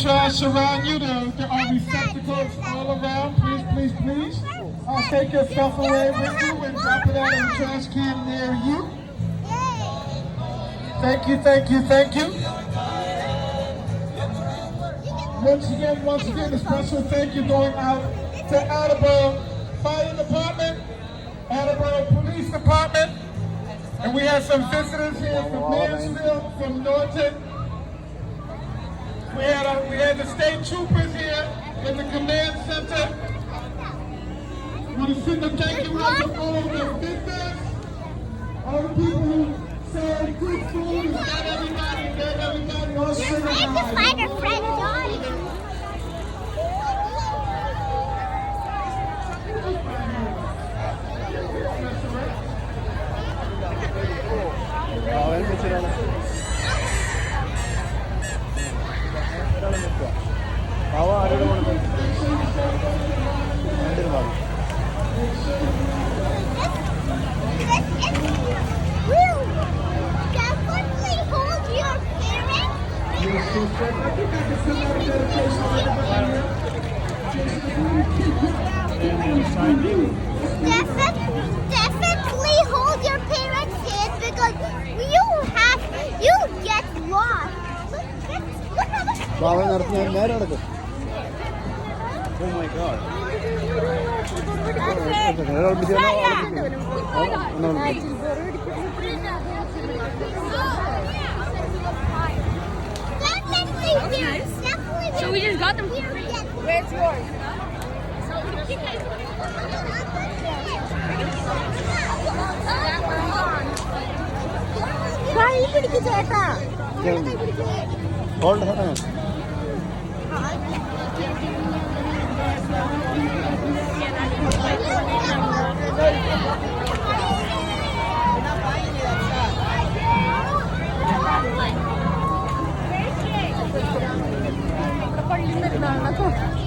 trash around you. There are receptacles all around. Please, please, please. Take your stuff away with you and drop it out in the trash can near you. Thank you, thank you, thank you. Once again, a special thank you going out to Attleboro Fire Department, Attleboro Police Department, and we have some visitors here from Mansfield, from Norton. We had the state troopers here in the command center. I want to send a thank you out to all the visitors, all the people who serve good food and got everybody all sugar high. I have to find her friend Donnie. Definitely hold your parents' hands because you get lost. Oh my God. So we just got them for free. Where's yours? Hold her. Thank you.